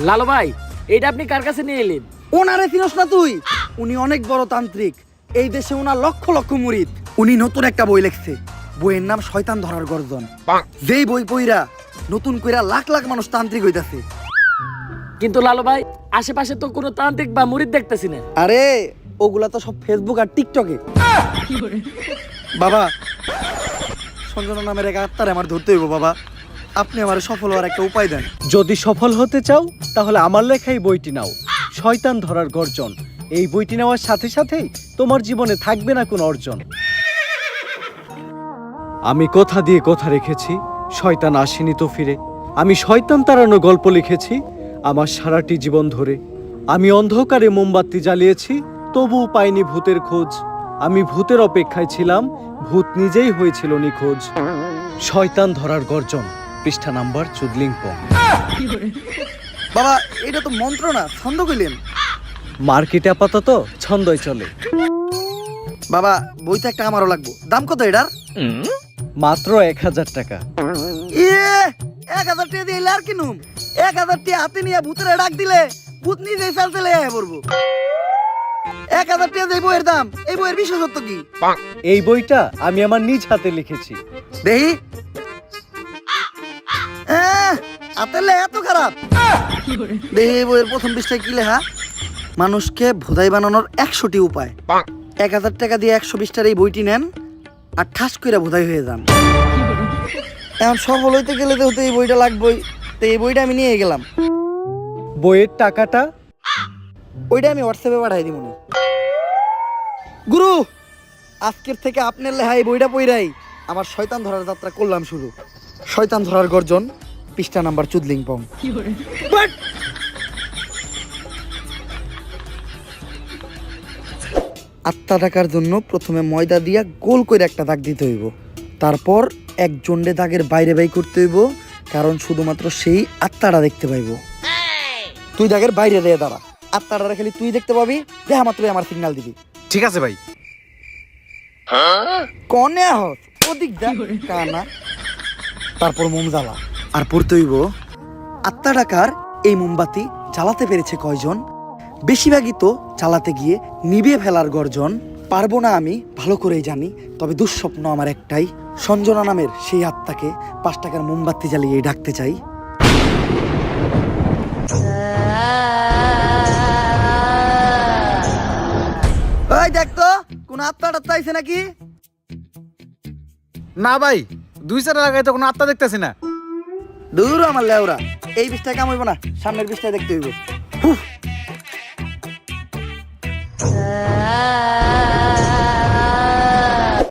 লালু ভাই, এটা আপনি কার কাছে নিয়ে এলেন? ওনারে চিনস না তুই? উনি অনেক বড় তান্ত্রিক। এই দেশে ওনার লক্ষ লক্ষ মুরিদ। উনি নতুন একটা বই লিখছে, বইয়ের নাম শয়তান ধরার গর্জন। যেই বই পইরা নতুন কইরা লাখ লাখ মানুষ তান্ত্রিক হইতাছে। কিন্তু লালু ভাই, আশেপাশে তো কোনো তান্ত্রিক বা মুরিদ দেখতেছি না। আরে ওগুলা তো সব ফেসবুক আর টিকটকে। বাবা, সঞ্জনা নামের এক আত্মারে আমার ধরতে হইব বাবা। আপনি আমার সফল হওয়ার একটা উপায় দেন। যদি সফল হতে চাও তাহলে আমার লেখা এই বইটি নাও, শয়তান ধরার গর্জন। এই বইটি নেওয়ার সাথে সাথেই তোমার জীবনে থাকবে না কোনো অর্জন। আমি কথা দিয়ে কথা রেখেছি, শয়তান আসেনি তো ফিরে। আমি শয়তান তাড়ানো গল্প লিখেছি আমার সারাটি জীবন ধরে। আমি অন্ধকারে মোমবাতি জ্বালিয়েছি, তবুও পাইনি ভূতের খোঁজ। আমি ভূতের অপেক্ষায় ছিলাম, ভূত নিজেই হয়েছিল নিখোঁজ। শয়তান ধরার গর্জন, পৃষ্ঠা নাম্বার চুদলিংপং। বাবা, এটা তো মন্ত্র না, ছন্দ কইলেন। মার্কেটে আপাতত ছন্দই চলে। বাবা, বইটা একটা আমারও লাগবো। দাম কত এটার? মাত্র 1000 টাকা। 1000 টাকা দিয়ে আর কিনুম? 1000 টাকা হাতে নিয়ে ভূতের ডাক দিলে ভূত নিজেই চালতে লেগে পড়বো। 1000 টাকা দিয়ে বইয়ের দাম, এই বইয়ের বিশেষত্ব কি? এই বইটা আমি আমার নিজ হাতে লিখেছি। দেহি হাতের এত খারাপ। দেহি বইয়ের প্রথম পৃষ্ঠায় কি লেখা? মানুষকে ভোদাই বানানোর 100টি উপায়। 1000 টাকা দিয়ে 120টার এই বইটি নেন আর ঠাস করে ভোদাই হয়ে যান। এখন সফল হইতে গেলে তো এই বইটা লাগবেই। তো এই বইটা আমি নিয়ে গেলাম। বইয়ের টাকাটা? ওইটা আমি হোয়াটসঅ্যাপে পাঠাই দিব। গুরু, আজকের থেকে আপনার লেখা এই বইটা পইরাই আমার শয়তান ধরার যাত্রা করলাম শুরু। শয়তান ধরার গর্জন, পৃষ্ঠা নাম্বার চুদলিংপং। আত্মা ডাকার জন্য প্রথমে ময়দা দিয়া গোল করে একটা দাগ দিতে হইব। তারপর এক জন্ডে দাগের বাইরে বাই করতে হইব, কারণ শুধুমাত্র সেই আত্মাটা দেখতে পাইব। তুই দাগের বাইরে দিয়ে দাঁড়া, আত্মাটা খালি তুই দেখতে পাবি। দেখা মাত্রই আমার সিগন্যাল দিবি। ঠিক আছে ভাই। কনে হস ওদিক যা কানা। তারপর মোম জ্বালা আর পড়তে হইব, আত্মা ডাকার এই মোমবাতি জ্বালাতে পেরেছে কয়জন? বেশিরভাগই তো চালাতে গিয়ে নিভে ফেলার গর্জন। পারবো না আমি ভালো করেই জানি, তবে দুঃস্বপ্ন আমার একটাই, সঞ্জনা নামের সেই আত্মাকে 5 টাকার মোমবাতি জ্বালিয়ে ডাকতে চাই। ওই দেখ তো কোন আত্মা টাত্মা আইছে নাকি? না ভাই, 2 লাগাই তো কোনো আত্মা দেখতেছি না। দূর আমার লেওরা, এই বিষটায় কাম হইব না, সামনের বিষটায় দেখতে হইব।